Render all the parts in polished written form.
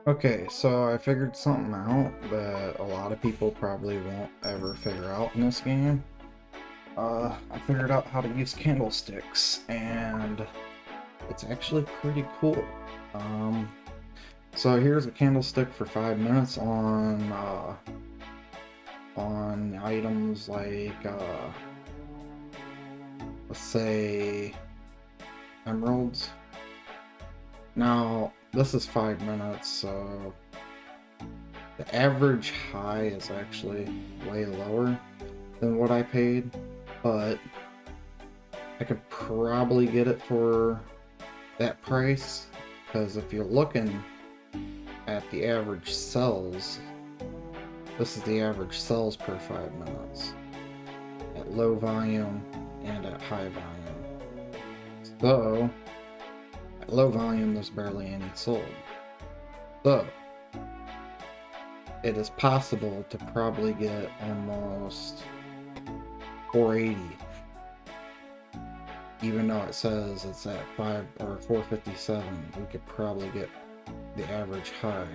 Okay, so I figured something out that a lot of people probably won't ever figure out in this game. I figured out how to use candlesticks, and it's actually pretty cool. Um, so here's a candlestick for 5 minutes on items like let's say emeralds. Now this is 5 minutes, so the average high is actually way lower than what I paid, but I could probably get it for that price, because if you're looking at the average sells, this is the average sells per 5 minutes at low volume and at high volume. So at low volume there's barely any sold. So it is possible to probably get almost 480, even though it says it's at 5 or 457. We could probably get the average high.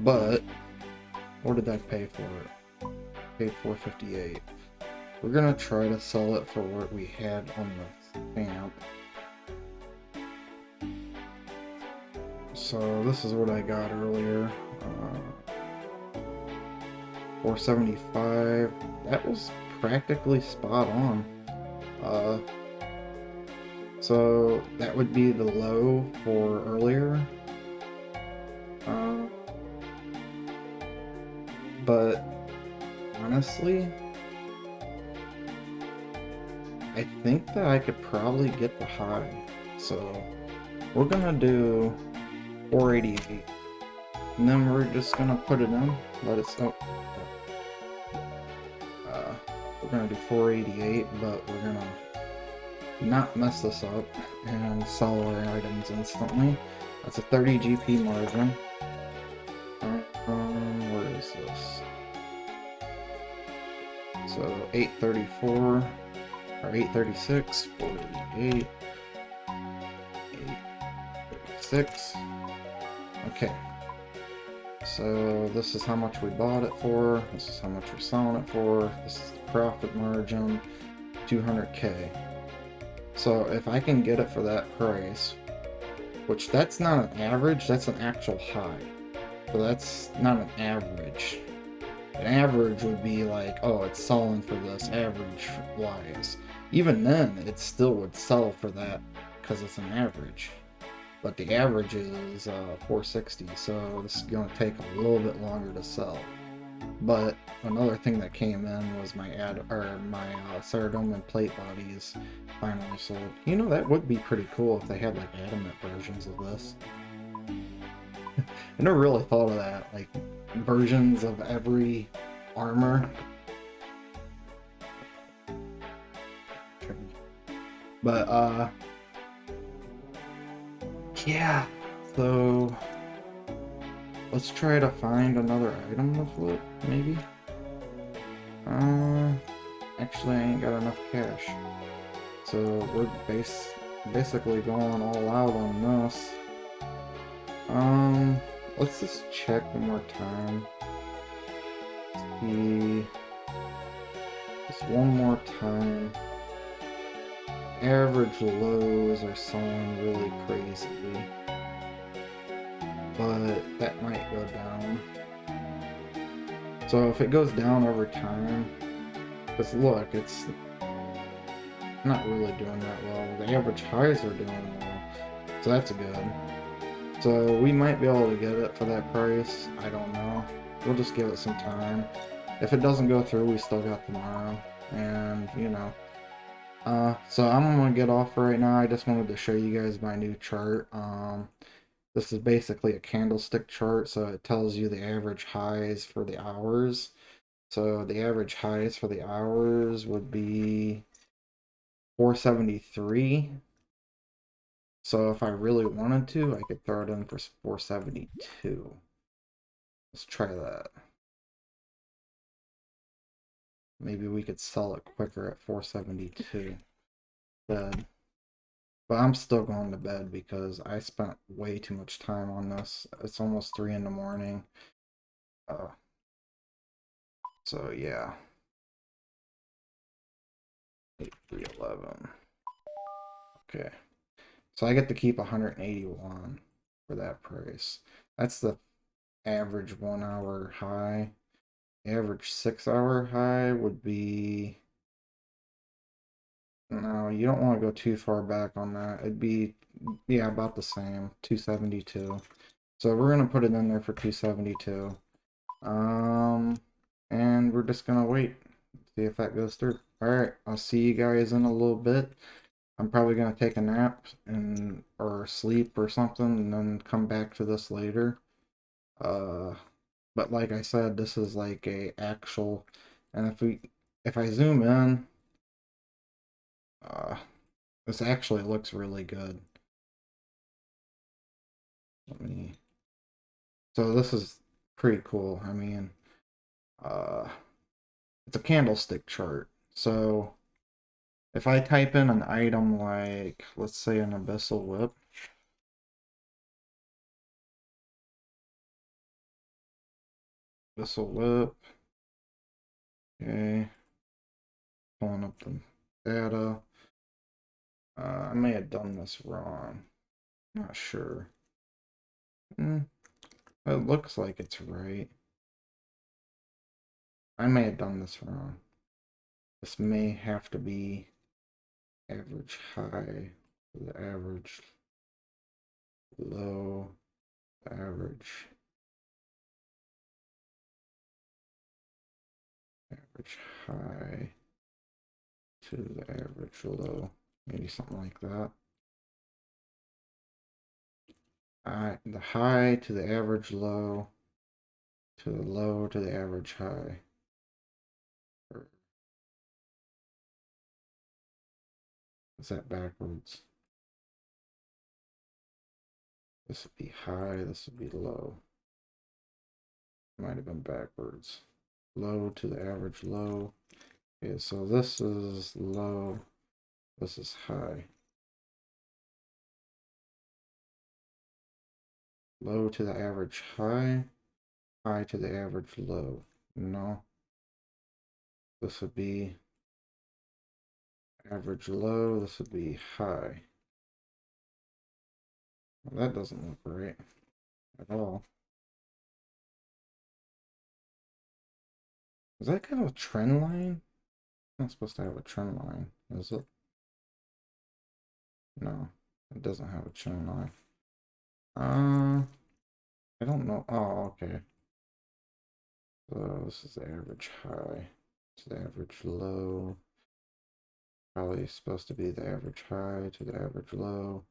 But what did I pay for it? Paid 458. We're gonna try to sell it for what we had on the stamp. So this is what I got earlier. 475. That was practically spot on. So that would be the low for earlier. But honestly, I think that I could probably get the high. So we're gonna do 488. And then we're just gonna put it in, let it soak. We're gonna do 488, but we're gonna not mess this up and sell our items instantly. That's a 30 GP margin. Where is this? So 834 or 836, 488, 836. Okay. So this is how much we bought it for. This is how much we're selling it for. This is the profit margin, 200K. So if I can get it for that price, which that's not an average, that's an actual high. So that's not an average. An average would be like, oh, it's selling for this average wise. Even then, it still would sell for that because it's an average. But the average is 460, so this is going to take a little bit longer to sell. But another thing that came in was my Ceradonian plate bodies finally sold. You know, that would be pretty cool if they had like adamant versions of this. I never really thought of that, like versions of every armor. But yeah, so let's try to find another item to flip, maybe. Actually I ain't got enough cash. So we're basically going all out on this. Let's just check one more time. See, just one more time. Average lows are selling really crazily, but that might go down. So if it goes down over time, because look, it's not really doing that well. The average highs are doing well, so that's good. So we might be able to get it for that price. I don't know. We'll just give it some time. If it doesn't go through, we still got tomorrow. And, you know. So I'm gonna get off right now. I just wanted to show you guys my new chart. This is basically a candlestick chart, so it tells you the average highs for the hours. So the average highs for the hours would be 473. So if I really wanted to, I could throw it in for 472. Let's try that. Maybe we could sell it quicker at 472. Good. But I'm still going to bed because I spent way too much time on this. It's almost 3 in the morning. Uh, so yeah. 8, 3, 11. Okay. So I get to keep 181 for that price. That's the average 1 hour high. Average 6 hour high would be, no, you don't want to go too far back on that. It'd be, yeah, about the same, 272. So we're gonna put it in there for 272. And we're just gonna wait, see if that goes through. All right, I'll see you guys in a little bit. I'm probably gonna take a nap and or sleep or something, and then come back to this later. Uh, but like I said, this is like a actual, and if I zoom in, uh, this actually looks really good. Let me. So this is pretty cool. I mean, uh, it's a candlestick chart. So if I type in an item like, let's say an abyssal whip, okay, pulling up the data. I may have done this wrong. Not sure. It looks like it's right. I may have done this wrong. This may have to be average high, the average low, average high to the average low. Maybe something like that. The high to the average low to the low to the average high. Or is that backwards? This would be high, this would be low. Might have been backwards. Low to the average low. Okay, so this is low, this is high. Low to the average high, high to the average low. No. This would be average low, this would be high. Well, that doesn't look right at all. Is that kind of a trend line? It's not supposed to have a trend line, is it? No, it doesn't have a trend line. I don't know. Oh, okay. So this is the average high. It's the average low. Probably supposed to be the average high to the average low.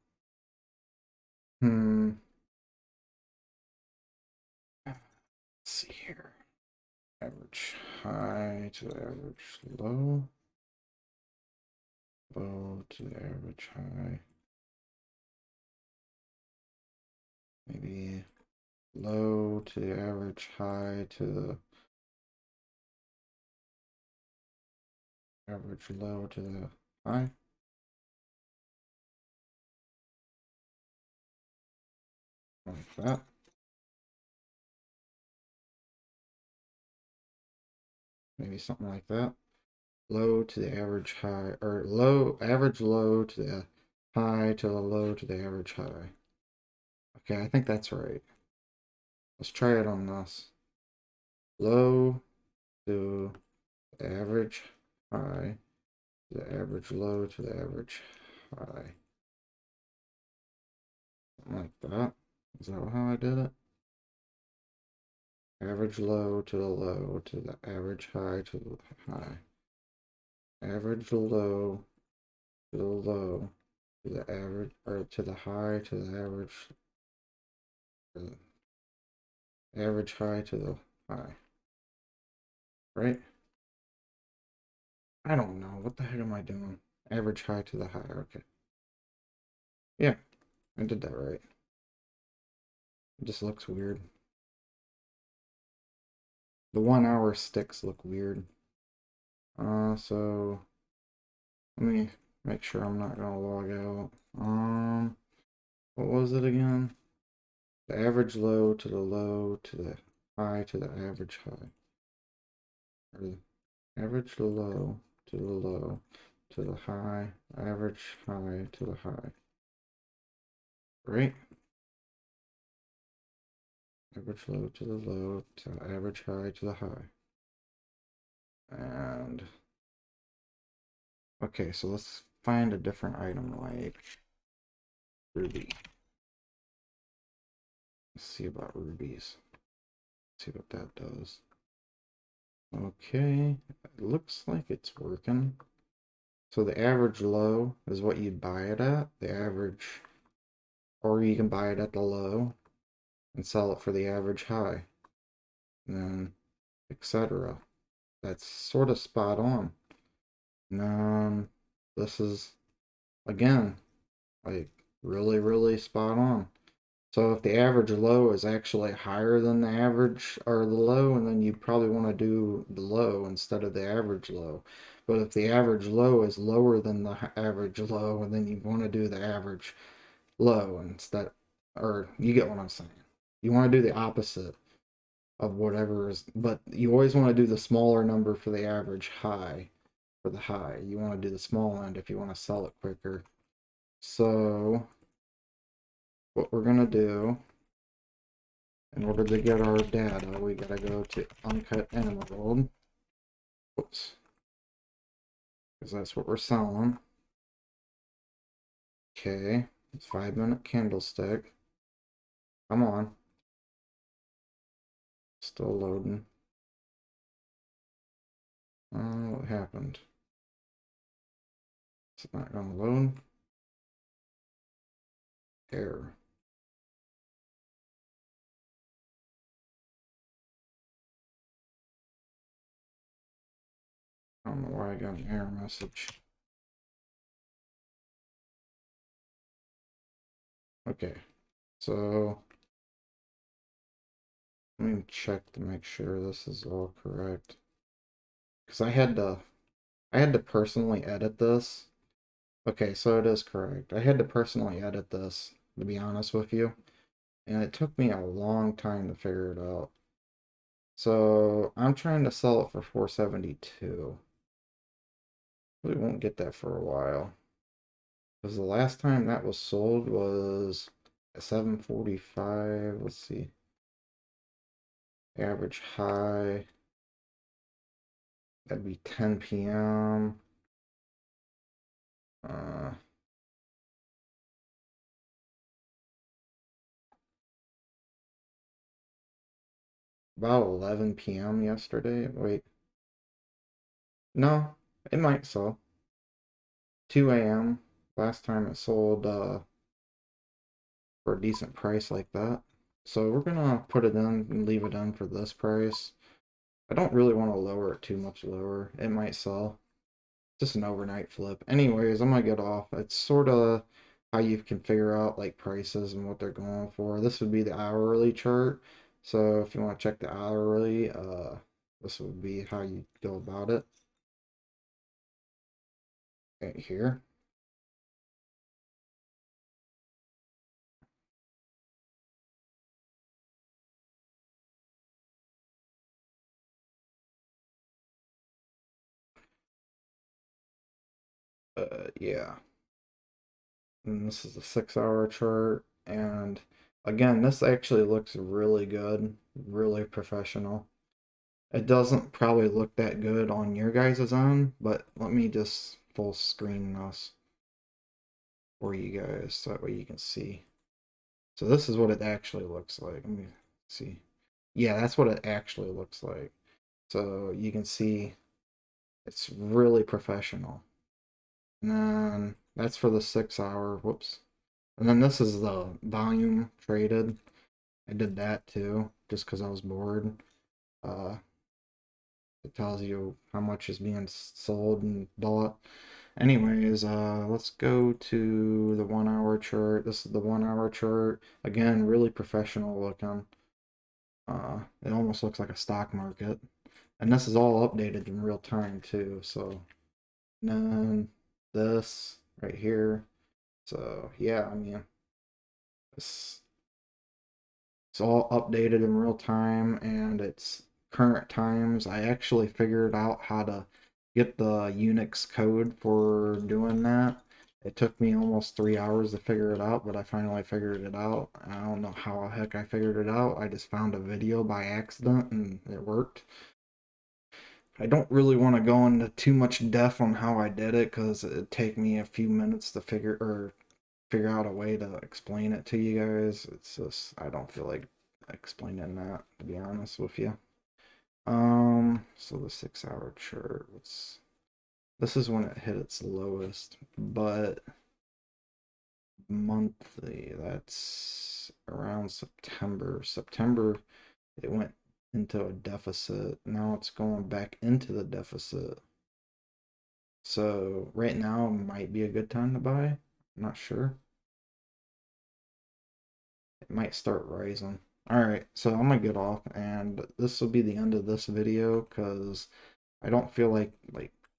Let's see here. Average high to the average low. Low to the average high. Maybe low to the average high to the average low to the high. Like that. Maybe something like that. Low to the average high, or low, average low to the high to the low to the average high. Okay, I think that's right. Let's try it on this. Low to the average high, to the average low to the average high. Something like that. Is that how I did it? Average low to the low to the average high to the high. Average low to the low to the average, or to the high to the average, average high to the high. Right? I don't know. What the heck am I doing? Average high to the high. Okay. Yeah, I did that right. It just looks weird. The 1 hour sticks look weird. So let me Make sure I'm not gonna log out. What was it again? The average low to the low to the high to the average high. Or the average low to the low to the high, average high to the high. Right? Average low to the low to average high to the high. And okay, so let's find a different item like ruby. Let's see about rubies. See what that does. Okay, it looks like it's working. So the average low is what you'd buy it at, the average, or you can buy it at the low and sell it for the average high, and then etc. That's sort of spot on. And then this is, again, like really, really spot on. So if the average low is actually higher than the average or the low, and then you probably want to do the low instead of the average low. But if the average low is lower than the average low, and then you want to do the average low instead, or you get what I'm saying. You want to do the opposite of whatever is, but you always want to do the smaller number for the average high. For the high, you want to do the small end if you want to sell it quicker. So what we're gonna do, in order to get our data, we gotta go to uncut emerald. Oops. Because that's what we're selling. Okay. It's 5-minute candlestick. Come on. Still loading. What happened? It's not gonna load. Error. I don't know why I got an error message. Okay. So let me check to make sure this is all correct. Because I had to personally edit this. Okay, so it is correct. I had to personally edit this, to be honest with you. And it took me a long time to figure it out. So I'm trying to sell it for 472. We won't get that for a while. Because the last time that was sold was 745. Let's see. Average high. That'd be 10 p.m. About 11 p.m. yesterday. Wait. No, it might sell. 2 a.m. Last time it sold for a decent price like that. So we're gonna put it in and leave it in for this price. I don't really want to lower it too much lower. It might sell. Just an overnight flip. Anyways, I'm gonna get off. It's sort of how you can figure out like prices and what they're going for. This would be the hourly chart. So if you want to check the hourly, this would be how you go about it. Right here. Yeah. And this is a 6-hour chart. And again, this actually looks really good, really professional. It doesn't probably look that good on your guys' own, but let me just full screen this for you guys so that way you can see. So this is what it actually looks like. Let me see. Yeah, that's what it actually looks like. So you can see it's really professional. And then that's for the 6-hour. Whoops. And then this is the volume traded. I did that too, just because I was bored. It tells you how much is being sold and bought. Anyways, let's go to the 1-hour chart. This is the 1-hour chart. Again, really professional looking. It almost looks like a stock market. And this is all updated in real time too, so then this right here. So yeah, I mean, it's it's all updated in real time and it's current times. I actually figured out how to get the Unix code for doing that. It took me almost 3 hours to figure it out, but I finally figured it out. I don't know how the heck I figured it out. I just found a video by accident and it worked. I don't really want to go into too much depth on how I did it because it'd take me a few minutes to figure out a way to explain it to you guys. It's just I don't feel like explaining that, to be honest with you. So the 6 hour chart, this is when it hit its lowest, but monthly, that's around September. September, it went into a deficit. Now it's going back into the deficit. So right now might be a good time to buy. I'm not sure. It might start rising. Alright, so I'm gonna get off and this will be the end of this video because I don't feel like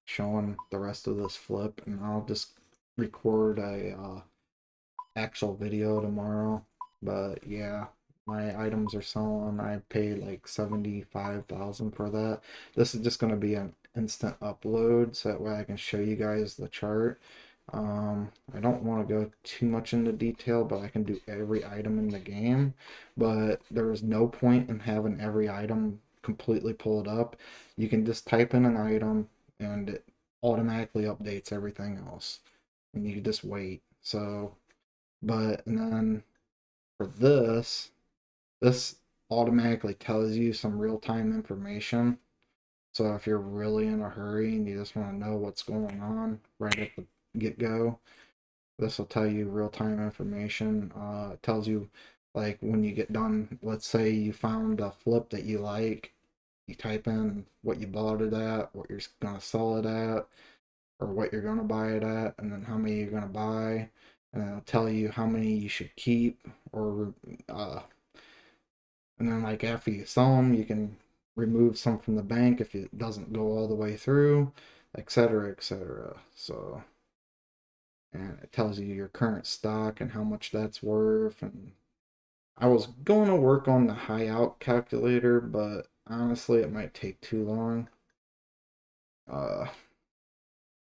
showing the rest of this flip, and I'll just record a actual video tomorrow. But yeah, my items are selling. I paid like 75,000 for that. This is just gonna be an instant upload so that way I can show you guys the chart. I don't want to go too much into detail, but I can do every item in the game. But there's no point in having every item completely pulled up. You can just type in an item and it automatically updates everything else. And you just wait. So, but and then for this automatically tells you some real-time information. So if you're really in a hurry and you just want to know what's going on right at the get-go, this will tell you real-time information. It tells you like when you get done, let's say you found a flip that you like, you type in what you bought it at, what you're gonna sell it at, or what you're gonna buy it at, and then how many you're gonna buy, and it'll tell you how many you should keep, or and then like after you sell them, you can remove some from the bank if it doesn't go all the way through, etc., etc. So and it tells you your current stock and how much that's worth. And I was going to work on the high out calculator, but honestly, it might take too long. Uh,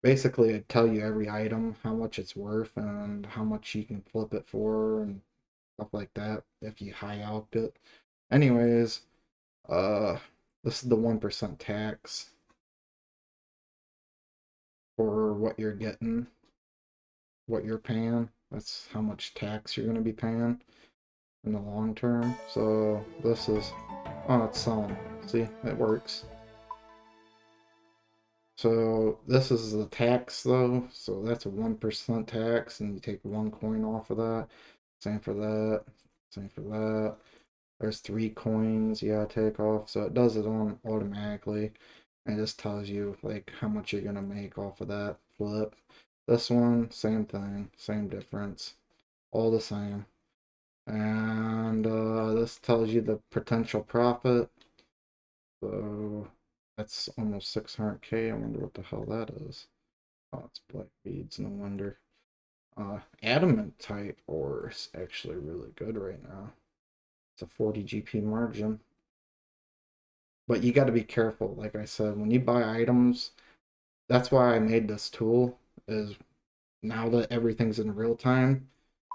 Basically, I tell you every item, how much it's worth, and how much you can flip it for, and stuff like that if you high out it. Anyways, uh, this is the 1% tax for what you're getting, what you're paying. That's how much tax you're going to be paying in the long term. So this is, oh, it's selling. See, it works. So this is the tax though. So that's a 1% tax, and you take one coin off of that. Same for that. Same for that. There's 3 coins you gotta take off. So it does it on automatically. And it just tells you like how much you're gonna make off of that flip. This one, same thing, same difference, all the same. And this tells you the potential profit. So that's almost 600K. I wonder what the hell that is. Oh, it's black beads, no wonder. Adamant type ore is actually really good right now. It's a 40 GP margin. But you got to be careful. Like I said, when you buy items, that's why I made this tool, is now that everything's in real time,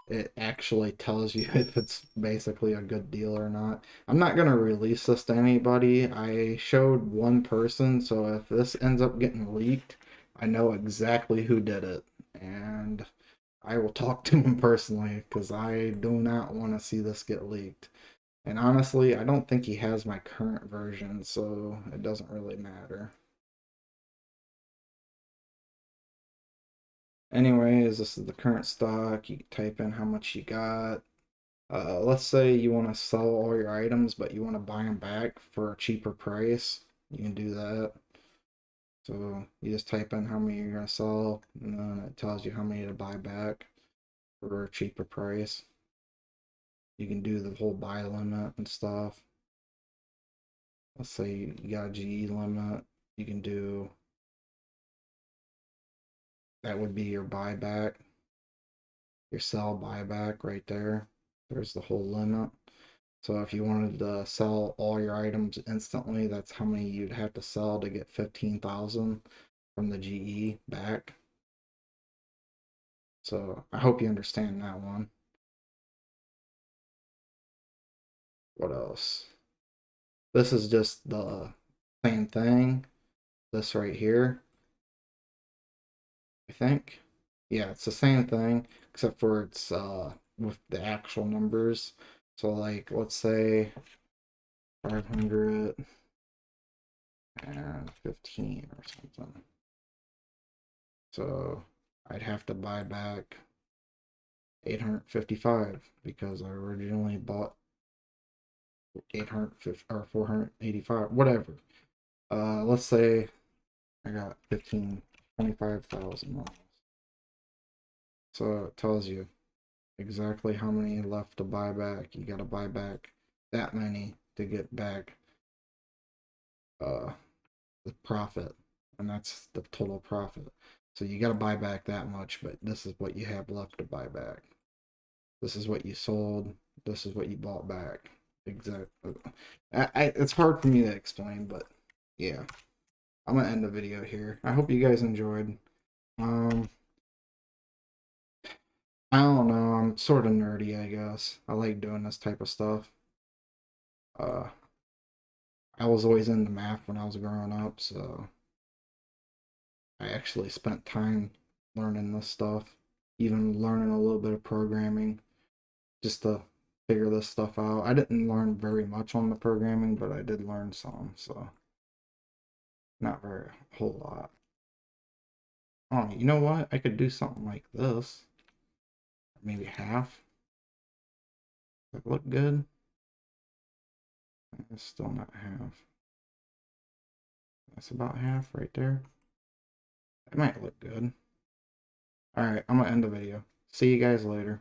it actually tells you if it's basically a good deal or not. I'm not going to release this to anybody. I showed one person, so if this ends up getting leaked, I know exactly who did it. And I will talk to him personally because I do not want to see this get leaked. And honestly, I don't think he has my current version, so it doesn't really matter. Anyways, this is the current stock. You type in how much you got. Let's say you want to sell all your items, but you want to buy them back for a cheaper price. You can do that. So you just type in how many you're going to sell, and then it tells you how many to buy back for a cheaper price. You can do the whole buy limit and stuff. Let's say you got a GE limit. You can do that would be your buyback, your sell buyback right there. There's the whole limit. So if you wanted to sell all your items instantly, that's how many you'd have to sell to get 15,000 from the GE back. So I hope you understand that one. What else? This is just the same thing. This right here, I think. Yeah, it's the same thing, except for it's with the actual numbers. So like, let's say 515 or something. So I'd have to buy back 855 because I originally bought 850 or 485, whatever. Let's say I got 25,000 miles. So it tells you exactly how many left to buy back. You got to buy back that many to get back the profit, and that's the total profit. So you got to buy back that much, but this is what you have left to buy back. This is what you sold. This is what you bought back. Exactly. It's hard for me to explain, but yeah. I'm gonna end the video here. I hope you guys enjoyed. I don't know. I'm sort of nerdy, I guess. I like doing this type of stuff. Uh, I was always into math when I was growing up, so I actually spent time learning this stuff, even learning a little bit of programming just to figure this stuff out. I didn't learn very much on the programming, but I did learn some, so not very a whole lot. Oh, you know what? I could do something like this. Maybe half. Does that look good? It's still not half. That's about half right there. It might look good. Alright, I'm gonna end the video. See you guys later.